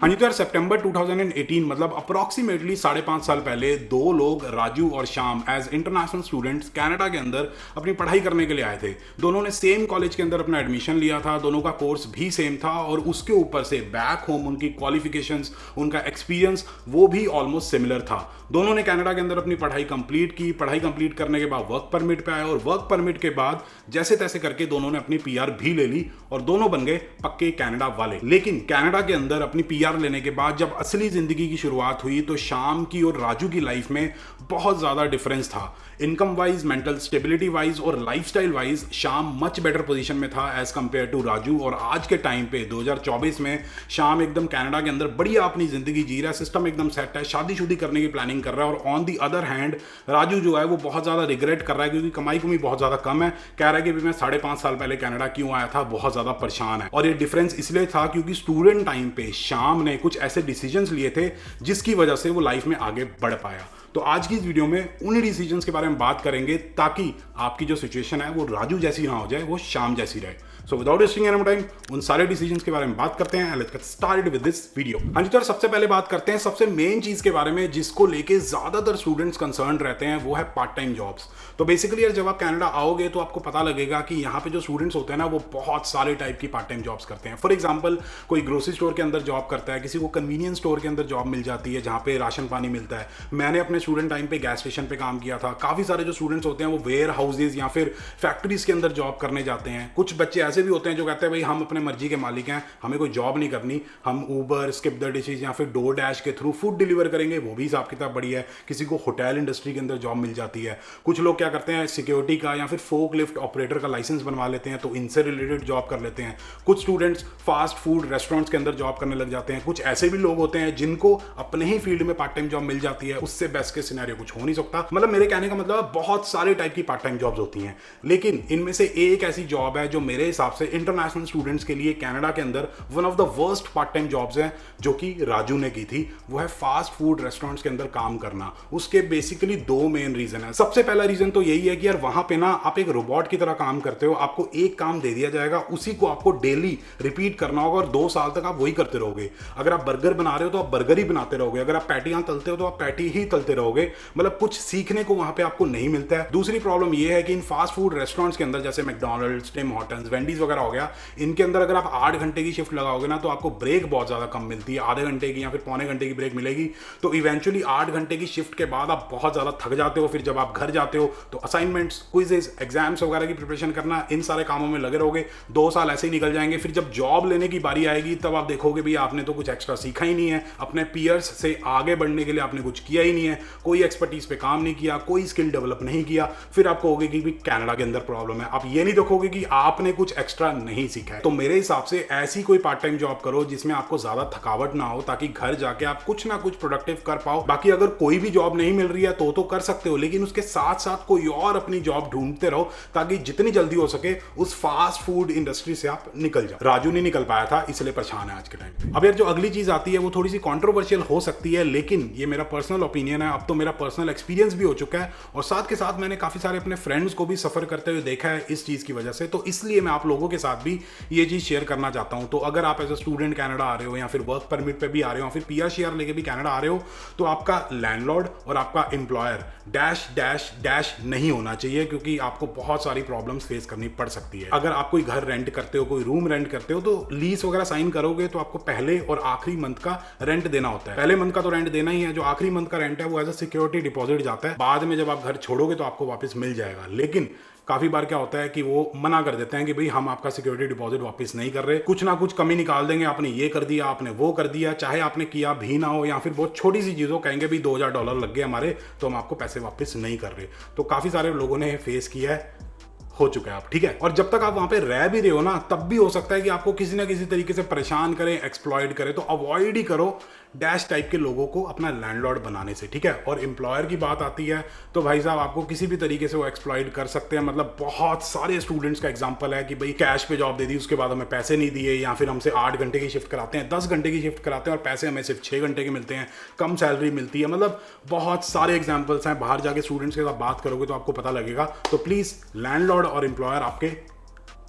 हाँ जी, तो यार सितंबर 2018 मतलब अप्रॉक्सीमेटली 5.5 साल पहले दो लोग राजू और Shyam as international students Canada के अंदर अपनी पढ़ाई करने के लिए आए थे। दोनों ने सेम कॉलेज के अंदर अपना एडमिशन लिया था, दोनों का कोर्स भी सेम था और उसके ऊपर से बैक होम उनकी क्वालिफिकेशंस, उनका एक्सपीरियंस वो भी ऑलमोस्ट सिमिलर था। दोनों ने कनाडा के अंदर अपनी पढ़ाई कंप्लीट की। पढ़ाई कंप्लीट करने के बाद वर्क परमिट पे आए और वर्क परमिट के बाद जैसे तैसे करके दोनों ने अपनी पीआर भी ले ली और दोनों बन गए पक्के कनाडा वाले। लेकिन कनाडा के अंदर अपनी पीआर लेने के बाद जब असली जिंदगी की शुरुआत हुई तो श्याम की और राजू की लाइफ में बहुत ज्यादा डिफरेंस था। Income wise, mental stability wise और lifestyle wise Shyam much better position में था एज कंपेयर टू राजू। और आज के टाइम पे 2024 में श्याम एकदम कनाडा के अंदर बढ़िया अपनी जिंदगी जी रहा है, सिस्टम एकदम सेट है, शादी करने की प्लानिंग कर रहा है। और on the other hand Raju जो है वो बहुत ज्यादा रिग्रेट कर रहा है क्योंकि कमाई कुमाई बहुत ज्यादा कम है। कह रहा है कि मैं 5.5 साल पहले कनाडा क्यों आया था, बहुत ज्यादा परेशान है। और ये डिफरेंस इसलिए था क्योंकि स्टूडेंट टाइम पे श्याम ने कुछ ऐसे डिसीजंस लिए थे जिसकी वजह से वो लाइफ में आगे बढ़ पाया। तो आज की इस वीडियो में उन्हीं डिसीजंस के बारे में बात करेंगे ताकि आपकी जो सिचुएशन है वो राजू जैसी ना हो जाए, वो श्याम जैसी रहे। So without wasting any time उन सारे डिसीजंस के बारे में बात करते हैं। Let's get started with this video. हाँ जी, तो सबसे पहले बात करते हैं सबसे मेन चीज के बारे में जिसको लेके ज्यादातर स्टूडेंट्स कंसर्न रहते हैं, वो है पार्ट टाइम जॉब्स। तो बेसिकली यार जब आप कनाडा आओगे तो आपको पता लगेगा कि यहाँ पे जो स्टूडेंट्स होते हैं ना वो बहुत सारे टाइप की पार्ट टाइम जॉब्स करते हैं। फॉर एग्जाम्पल कोई ग्रोसरी स्टोर के अंदर जॉब करता है, किसी को कन्वीनियंस स्टोर के अंदर जॉब मिल जाती है जहाँ पे राशन पानी मिलता है। मैंने अपने स्टूडेंट टाइम पे गैस स्टेशन पे काम किया था। काफी सारे जो स्टूडेंट्स होते हैं वो वेयर हाउसेज या फिर फैक्ट्रीज के अंदर जॉब करने जाते हैं। कुछ बच्चे ऐसे भी होते हैं जो कहते हैं भाई हम अपने मर्जी के मालिक हैं, हमें कोई जॉब नहीं करनी, हम ऊबर, स्किप द डिशेज या फिर डोर डैश के थ्रू फूड डिलीवर करेंगे, वो भी हिसाब किताब बढ़िया है। किसी को होटल इंडस्ट्री के अंदर जॉब मिल जाती है। कुछ लोग क्या करते हैं सिक्योरिटी का या फिर फोक लिफ्ट ऑपरेटर का लाइसेंस बनवा लेते हैं तो इनसे रिलेटेड जॉब कर लेते हैं। कुछ स्टूडेंट्स फास्ट फूड रेस्टोरेंट्स के अंदर जॉब करने लग जाते हैं। कुछ ऐसे भी लोग होते हैं जिनको अपने ही फील्ड में पार्ट टाइम जॉब मिल जाती है। उससे बेस्ट के सिनेरियो कुछ हो नहीं सकता। मतलब मेरे कहने का मतलब बहुत सारे टाइप की पार्ट टाइम जॉब्स होती हैं, लेकिन इनमें से एक ऐसी जॉब है जो मेरे हिसाब से इंटरनेशनल स्टूडेंट्स के लिए कनाडा के अंदर one of the worst part time jobs है जो कि राजू ने की थी। वो है फास्ट फूड रेस्टोरेंट्स के अंदर काम करना। उसके बेसिकली दो मेन रीजन है। सबसे पहला रीजन तो यही है कि यार वहां पे ना आप एक रोबोट की तरह काम करते हो। आपको एक काम दे दिया जाएगा, उसी को आपको डेली रिपीट करना होगा और 2 साल तक आप वही करते रहोगे। अगर आप बर्गर बना रहे हो तो आप बर्गर ही बनाते रहोगे। अगर आप पैटियां तलते हो तो आप पैटी ही तलते रहोगे। मतलब कुछ सीखने को वहां पे आपको नहीं मिलता है। दूसरी प्रॉब्लम यह है कि इन फास्ट फूड रेस्टोरेंट्स के अंदर जैसे मैकडॉनल्ड्स, टिम हॉर्टन्स, वेंडीज वगैरह हो गया, इनके अंदर अगर आप 8 घंटे की शिफ्ट लगाओगे ना तो आपको ब्रेक बहुत ज्यादा कम मिलती है। आधे घंटे की या फिर पौने घंटे की ब्रेक मिलेगी। तो इवेंचुअली 8 घंटे की शिफ्ट के बाद आप बहुत ज्यादा थक जाते हो। फिर जब आप घर जाते हो तो असाइनमेंट्स, क्विजेस, एग्जाम्स वगैरह की प्रिपरेशन करना, इन सारे कामों में लगे रहोगे। 2 साल ऐसे ही निकल जाएंगे। फिर जब जॉब लेने की बारी आएगी तब आप देखोगे भी आपने तो कुछ एक्स्ट्रा सीखा ही नहीं है। अपने पीयर्स से आगे बढ़ने के लिए आपने कुछ किया ही नहीं है। कोई एक्सपर्टीज पे काम नहीं किया, कोई स्किल डेवलप नहीं किया। फिर आप कहोगे कि भी कनाडा के अंदर प्रॉब्लम है। आप ये नहीं देखोगे कि आपने कुछ एक्स्ट्रा नहीं सीखा है। तो मेरे हिसाब से ऐसी कोई पार्ट टाइम जॉब करो जिसमें आपको ज्यादा थकावट ना हो, ताकि घर जाके आप कुछ ना कुछ प्रोडक्टिव कर पाओ। बाकी अगर कोई भी जॉब नहीं मिल रही है तो कर सकते हो, लेकिन उसके साथ साथ कोई और अपनी जॉब ढूंढते रहो ताकि जितनी जल्दी हो सके उस फास्ट फूड इंडस्ट्री से आप निकल जाओ। राजू नहीं निकल पाया था, इसलिए परेशान है आज के टाइम पे। अब यार जो अगली चीज आती है वो थोड़ी सी कॉन्ट्रोवर्शियल हो सकती है, लेकिन ये मेरा पर्सनल ओपिनियन है। अब तो मेरा पर्सनल एक्सपीरियंस भी हो चुका है और साथ के साथ मैंने काफी सारे अपने फ्रेंड्स को भी सफर करते हुए देखा है इस चीज की वजह से। तो इसलिए मैं आप लोगों के साथ भी ये चीज शेयर करना चाहता हूं। तो अगर आप एज अ स्टूडेंट कनाडा आ रहे हो या फिर वर्क परमिट पे भी आ रहे हो या फिर पीआर शेयर लेके भी कनाडा आ रहे हो तो आपका लैंडलॉर्ड और आपका एम्प्लॉयर डैश डैश डैश नहीं होना चाहिए, क्योंकि आपको बहुत सारी प्रॉब्लम्स फेस करनी पड़ सकती है। अगर आप कोई घर रेंट करते हो, कोई रूम रेंट करते हो, तो लीज वगैरह साइन करोगे तो आपको पहले और आखिरी मंथ का रेंट देना होता है। पहले मंथ का तो रेंट देना ही है, जो आखिरी मंथ का रेंट है वो एज अ सिक्योरिटी डिपॉजिट जाता है। बाद में जब आप घर छोड़ोगे तो आपको वापस मिल जाएगा। लेकिन काफी बार क्या होता है कि वो मना कर देते हैं कि भाई हम आपका सिक्योरिटी डिपॉजिट वापस नहीं कर रहे, कुछ ना कुछ कमी निकाल देंगे, आपने ये कर दिया, आपने वो कर दिया, चाहे आपने किया भी ना हो, या फिर बहुत छोटी सी चीजों कहेंगे भी $2000 लग गए हमारे तो हम आपको पैसे वापस नहीं कर रहे। तो काफी सारे लोगों ने फेस किया है, हो चुका है आप, ठीक है। और जब तक आप वहां पे रह भी रहे हो ना तब भी हो सकता है कि आपको किसी ना किसी तरीके से परेशान करें, एक्सप्लॉइट करें। तो अवॉइड ही करो डैश टाइप के लोगों को अपना लैंडलॉर्ड बनाने से, ठीक है। और एम्प्लॉयर की बात आती है तो भाई साहब आपको किसी भी तरीके से वो एक्सप्लॉइट कर सकते हैं। मतलब बहुत सारे स्टूडेंट्स का एग्जांपल है कि भाई कैश पे जॉब दे दी, उसके बाद हमें पैसे नहीं दिए, या फिर हमसे 8 घंटे की शिफ्ट कराते हैं, 10 घंटे की शिफ्ट कराते हैं और पैसे हमें सिर्फ 6 घंटे के मिलते हैं, कम सैलरी मिलती है। मतलब बहुत सारे एग्जाम्पल्स हैं। बाहर जाके स्टूडेंट्स के साथ बात करोगे तो आपको पता लगेगा। तो प्लीज लैंडलॉर्ड और एम्प्लॉयर आपके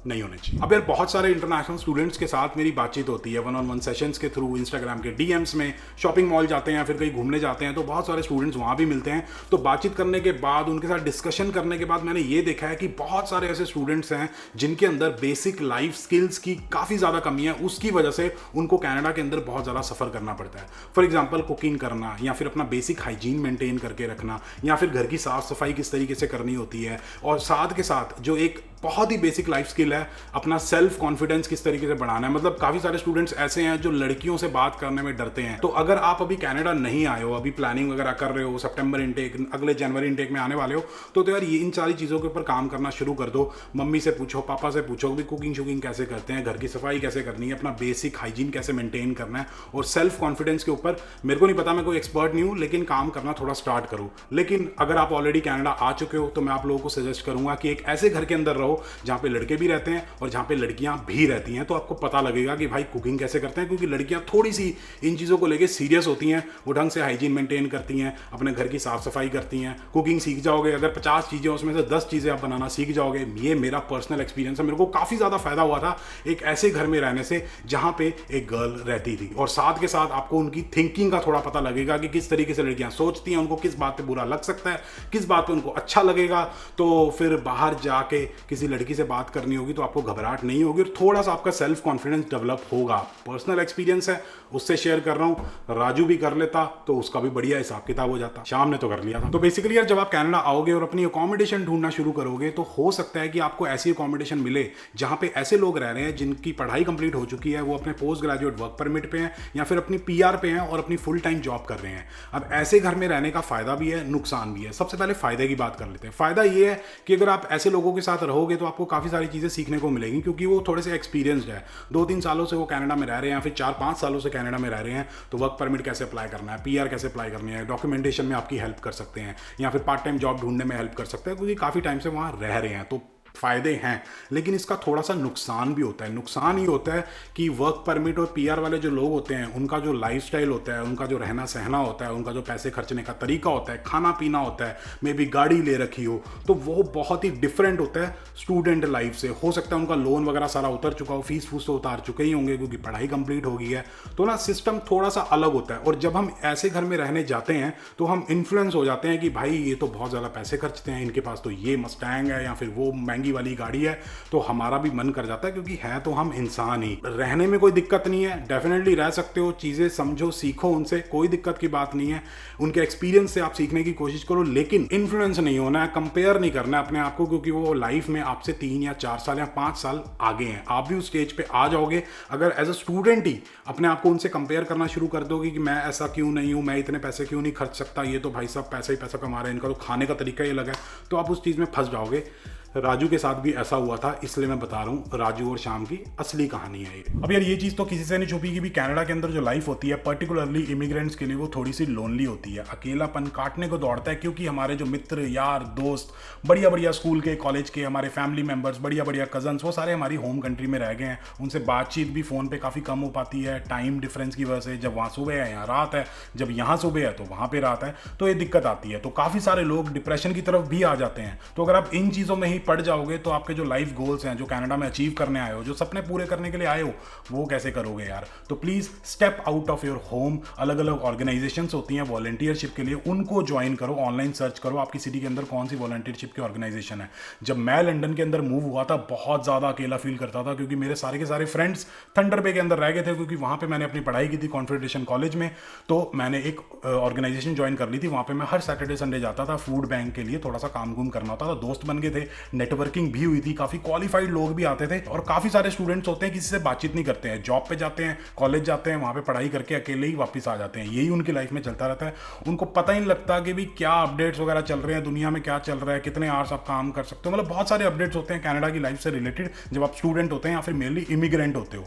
नहीं होने चाहिए। अब यार बहुत सारे इंटरनेशनल स्टूडेंट्स के साथ मेरी बातचीत होती है वन ऑन वन सेशंस के थ्रू, इंस्टाग्राम के डीएम्स में, शॉपिंग मॉल जाते हैं या फिर कहीं घूमने जाते हैं तो बहुत सारे स्टूडेंट्स वहाँ भी मिलते हैं। तो बातचीत करने के बाद, उनके साथ डिस्कशन करने के बाद मैंने ये देखा है कि बहुत सारे ऐसे स्टूडेंट्स हैं जिनके अंदर बेसिक लाइफ स्किल्स की काफ़ी ज़्यादा कमी है। उसकी वजह से उनको कनाडा के अंदर बहुत ज़्यादा सफ़र करना पड़ता है। फॉर एग्जाम्पल कुकिंग करना, या फिर अपना बेसिक हाइजीन मेंटेन करके रखना, या फिर घर की साफ सफाई किस तरीके से करनी होती है, और साथ के साथ जो एक बहुत ही बेसिक लाइफ स्किल है, अपना सेल्फ कॉन्फिडेंस किस तरीके से बढ़ाना है। मतलब काफ़ी सारे स्टूडेंट्स ऐसे हैं जो लड़कियों से बात करने में डरते हैं। तो अगर आप अभी कनाडा नहीं आए हो, अभी प्लानिंग वगैरह कर रहे हो, सितंबर इनटेक, अगले जनवरी इनटेक में आने वाले हो, तो यार ये इन सारी चीज़ों के ऊपर काम करना शुरू कर दो। मम्मी से पूछो, पापा से पूछो कि कुकिंग शुकिंग कैसे करते हैं, घर की सफाई कैसे करनी है, अपना बेसिक हाइजीन कैसे मेंटेन करना है, और सेल्फ कॉन्फिडेंस के ऊपर मेरे को नहीं पता, मैं कोई एक्सपर्ट नहीं हूँ, लेकिन काम करना थोड़ा स्टार्ट करो। लेकिन अगर आप ऑलरेडी कनाडा आ चुके हो तो मैं आप लोगों को सजेस्ट करूंगा कि एक ऐसे घर के अंदर रहो जहाँ पे लड़के भी रहते हैं और जहाँ पे लड़कियां भी रहती हैं। तो आपको पता लगेगा कि भाई कुकिंग कैसे करते हैं, क्योंकि लड़कियां थोड़ी सी इन चीज़ों को लेके सीरियस होती हैं। वो ढंग से हाइजीन मेंटेन करती हैं, अपने घर की साफ सफाई करती हैं। कुकिंग सीख जाओगे, अगर 50 चीज़ें उसमें से 10 चीज़ें आप बनाना सीख जाओगे। ये मेरा पर्सनल एक्सपीरियंस है, मेरे को काफ़ी ज़्यादा फायदा हुआ था एक ऐसे घर में रहने से जहाँ पे एक गर्ल रहती थी। और साथ के साथ आपको उनकी थिंकिंग का थोड़ा पता लगेगा कि किस तरीके से लड़कियां सोचती हैं, उनको किस बात पे बुरा लग सकता है, किस बात पे उनको अच्छा लगेगा। तो फिर बाहर जाके किसी लड़की से बात करनी होगी तो आपको घबराहट नहीं होगी, और थोड़ा सा आपका सेल्फ कॉन्फिडेंस डेवलप होगा। पर्सनल एक्सपीरियंस है, उससे शेयर कर रहा हूँ। राजू भी कर लेता तो उसका भी बढ़िया हिसाब किताब हो जाता, शाम ने तो कर लिया था। तो बेसिकली यार जब आप कनाडा आओगे और अपनी अकोमोडेशन ढूंढना शुरू करोगे तो हो सकता है कि आपको ऐसी अकोमोडेशन मिले जहाँ पे ऐसे लोग रह रहे हैं जिनकी पढ़ाई कंप्लीट हो चुकी है, वो अपने पोस्ट ग्रेजुएट वर्क परमिट पे हैं या फिर अपनी पीआर पे हैं और अपनी फुल टाइम जॉब कर रहे हैं। अब ऐसे घर में रहने का फायदा भी है, नुकसान भी है। सबसे पहले फायदे की बात कर लेते हैं। फायदा ये है कि अगर आप ऐसे लोगों के साथ रहोगे तो आपको काफ़ी सारी चीज़ें सीखने को मिलेंगी, क्योंकि वो थोड़े से एक्सपीरियंसड है। 2-3 सालों से वो कनाडा में रह रहे हैं या फिर 4-5 सालों से कनाडा में रह रहे हैं। तो वर्क परमिट कैसे अप्लाई करना है, पीआर कैसे अप्लाई करनी है, डॉक्यूमेंटेशन में आपकी हेल्प कर सकते हैं, या फिर पार्ट टाइम जॉब ढूंढने में हेल्प कर सकते हैं, क्योंकि काफ़ी टाइम से वहाँ रह रहे हैं। तो फायदे हैं, लेकिन इसका थोड़ा सा नुकसान भी होता है। नुकसान ये होता है कि वर्क परमिट और पीआर वाले जो लोग होते हैं, उनका जो लाइफस्टाइल होता है, उनका जो रहना सहना होता है, उनका जो पैसे खर्चने का तरीका होता है, खाना पीना होता है, मे बी गाड़ी ले रखी हो, तो वो बहुत ही डिफरेंट होता है स्टूडेंट लाइफ से। हो सकता है उनका लोन वगैरह सारा उतर चुका हो, फीस फूस तो उतार चुके ही होंगे क्योंकि पढ़ाई कंप्लीट हो गई है। तो ना सिस्टम थोड़ा सा अलग होता है। और जब हम ऐसे घर में रहने जाते हैं तो हम इन्फ्लुएंस हो जाते हैं कि भाई ये तो बहुत ज़्यादा पैसे खर्चते हैं, इनके पास तो ये मस्टैंग है या फिर वो महंगी वाली गाड़ी है। तो हमारा भी मन कर जाता है, क्योंकि है तो हम इंसान ही। रहने में कोई दिक्कत नहीं है, डेफिनेटली रह सकते हो, चीज़ें समझो, सीखो उनसे, कोई दिक्कत की बात नहीं है। उनके एक्सपीरियंस से आप सीखने की कोशिश करो, लेकिन इन्फ्लुएंस नहीं होना है, कंपेयर नहीं करना है अपने आप को, क्योंकि वो लाइफ में आपसे 3 या 4 साल या 5 साल आगे हैं। आप भी उस स्टेज पे आ जाओगे अगर एज अ स्टूडेंट ही अपने आप को उनसे कंपेयर करना शुरू कर दोगे कि मैं ऐसा क्यों नहीं हूँ, मैं इतने पैसे क्यों नहीं खर्च सकता, ये तो भाई साहब पैसा ही पैसा कमा रहे हैं, इनका तो खाने का तरीका ही अलग है। तो आप उस चीज़ में फंस जाओगे। राजू के साथ भी ऐसा हुआ था, इसलिए मैं बता रहा हूँ राजू और श्याम की असली कहानी है ये। अब यार ये चीज़ तो किसी से नहीं छुपी कि भी कनाडा के अंदर जो लाइफ होती है पर्टिकुलरली इमिग्रेंट्स के लिए वो थोड़ी सी लोनली होती है। अकेलापन काटने को दौड़ता है, क्योंकि हमारे जो मित्र यार दोस्त बढ़िया बढ़िया स्कूल के कॉलेज के, हमारे फैमिली मेम्बर्स बढ़िया बढ़िया कजन्स, वो सारे हमारी होम कंट्री में रह गए हैं। उनसे बातचीत भी फ़ोन पर काफ़ी कम हो पाती है टाइम डिफरेंस की वजह से। जब वहाँ सुबह है यहाँ रात है, जब यहाँ सुबह है तो वहाँ पर रात है, तो ये दिक्कत आती है। तो काफ़ी सारे लोग डिप्रेशन की तरफ भी आ जाते हैं। तो अगर आप इन चीज़ों में ही पड़ जाओगे तो आपके जो लाइफ गोल्स हैं, जो कनाडा में अचीव करने आए हो, जो सपने पूरे करने के लिए आए हो, वो कैसे करोगे यार। तो please step out of your home. अलग अलग ऑर्गेनाइजेशंस होती हैं वॉलंटियरशिप के लिए, उनको ज्वाइन करो, ऑनलाइन सर्च करो आपकी सिटी के अंदर कौन सी वॉलंटियरशिप की ऑर्गेनाइजेशन है। जब मैं लंदन के अंदर मूव हुआ था बहुत ज़्यादा अकेला फील करता था, क्योंकि मेरे सारे के सारे फ्रेंड्स थंडर बे के अंदर रह गए थे, क्योंकि वहाँ पर मैंने अपनी पढ़ाई की थी कॉन्फेडरेशन कॉलेज में। तो मैंने एक ऑर्गेनाइजेशन ज्वाइन कर ली थी, वहाँ पर मैं हर सैटरडे संडे जाता था, फूड बैंक के लिए थोड़ा सा काम गुम करना होता था। दोस्त बन गए थे, नेटवर्किंग भी हुई थी, काफ़ी क्वालिफाइड लोग भी आते थे। और काफ़ी सारे स्टूडेंट्स होते हैं किसी से बातचीत नहीं करते हैं, जॉब पे जाते हैं, कॉलेज जाते हैं, वहाँ पे पढ़ाई करके अकेले ही वापस आ जाते हैं। यही उनकी लाइफ में चलता रहता है। उनको पता ही नहीं लगता कि भी क्या अपडेट्स वगैरह चल रहे हैं, दुनिया में क्या चल रहा है, कितने आवर्स आप काम कर सकते हो। मतलब बहुत सारे अपडेट्स होते हैं कनाडा की लाइफ से रिलेटेड जब आप स्टूडेंट होते हैं या फिर मेनली इमिग्रेंट होते हो।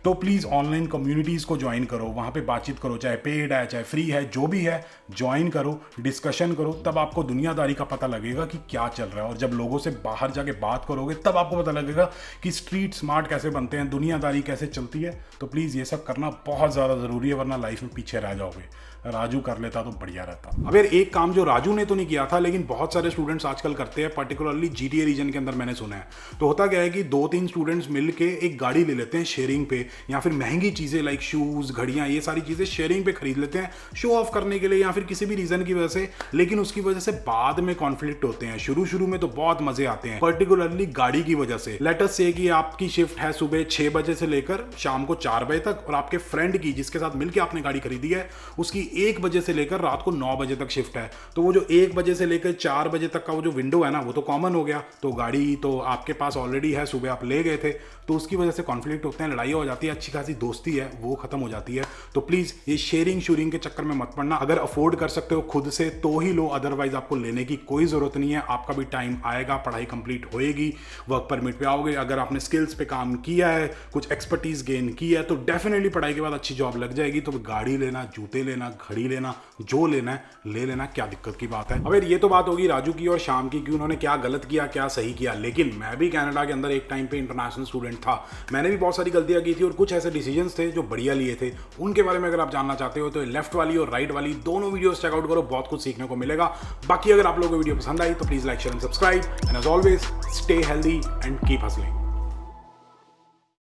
तो प्लीज़ ऑनलाइन कम्युनिटीज़ को ज्वाइन करो, वहाँ पे बातचीत करो, चाहे पेड है चाहे फ्री है, जो भी है ज्वाइन करो, डिस्कशन करो, तब आपको दुनियादारी का पता लगेगा कि क्या चल रहा है। और जब लोगों से बाहर जाके बात करोगे तब आपको पता लगेगा कि स्ट्रीट स्मार्ट कैसे बनते हैं, दुनियादारी कैसे चलती है। तो प्लीज़ ये सब करना बहुत ज़्यादा ज़रूरी है, वरना लाइफ में पीछे रह जाओगे। राजू कर लेता तो बढ़िया रहता। अब यार एक काम जो राजू ने तो नहीं किया था, लेकिन बहुत सारे स्टूडेंट्स आजकल करते हैं, पर्टिकुलरली GTA रीजन के अंदर मैंने सुना है। तो होता क्या है कि 2-3 स्टूडेंट्स मिल के एक गाड़ी ले लेते हैं शेयरिंग पे, या फिर महंगी चीज़ें लाइक शूज़, घड़ियाँ, ये सारी चीज़ें शेयरिंग पे खरीद लेते हैं शो ऑफ करने के लिए या फिर किसी भी रीज़न की वजह से। लेकिन उसकी वजह से बाद में कॉन्फ्लिक्ट होते हैं। शुरू शुरू में तो बहुत मजे आते हैं, पर्टिकुलरली गाड़ी की वजह से। लेट अस से कि आपकी शिफ्ट है सुबह 6 बजे से लेकर शाम को 4 बजे तक, और आपके फ्रेंड की जिसके साथ मिलकर आपने गाड़ी खरीदी है उसकी 1 बजे से रात को 9 बजे तक शिफ्ट है। तो वो जो 1 बजे से लेकर 4 बजे तक का वो जो विंडो है ना, वो तो कॉमन हो गया। तो गाड़ी तो आपके पास ऑलरेडी है, सुबह आप ले गए थे, तो उसकी वजह से कॉन्फ्लिक्ट होते हैं, लड़ाई हो जाती है, अच्छी खासी दोस्ती है वो खत्म हो जाती है। तो प्लीज ये शेयरिंग के चक्कर में मत पड़ना। अगर अफोर्ड कर सकते हो खुद से तो ही लो, अदरवाइज आपको लेने की कोई जरूरत नहीं है। आपका भी टाइम आएगा, पढ़ाई कंप्लीट होएगी, वर्क परमिट पे आओगे, अगर आपने स्किल्स पे काम किया है, कुछ एक्सपर्टीज गेन की है, तो डेफिनेटली पढ़ाई के बाद अच्छी जॉब लग जाएगी। तो गाड़ी लेना, जूते लेना, घड़ी लेना, जो लेना है ले लेना, क्या दिक्कत की बात है। अब ये तो बात होगी राजू की और शाम की कि उन्होंने क्या गलत किया क्या सही किया। लेकिन मैं भी कनाडा के अंदर एक टाइम पे इंटरनेशनल स्टूडेंट था, मैंने भी बहुत सारी गलतियां की थी और कुछ ऐसे डिसीजंस थे जो बढ़िया लिए थे। उनके बारे में अगर आप जानना चाहते हो तो लेफ्ट वाली और राइट वाली दोनों वीडियोस चेकआउट करो, बहुत कुछ सीखने को मिलेगा। बाकी अगर आप लोगों को वीडियो पसंद आई तो please like, share and subscribe, and as always stay healthy and keep hustling.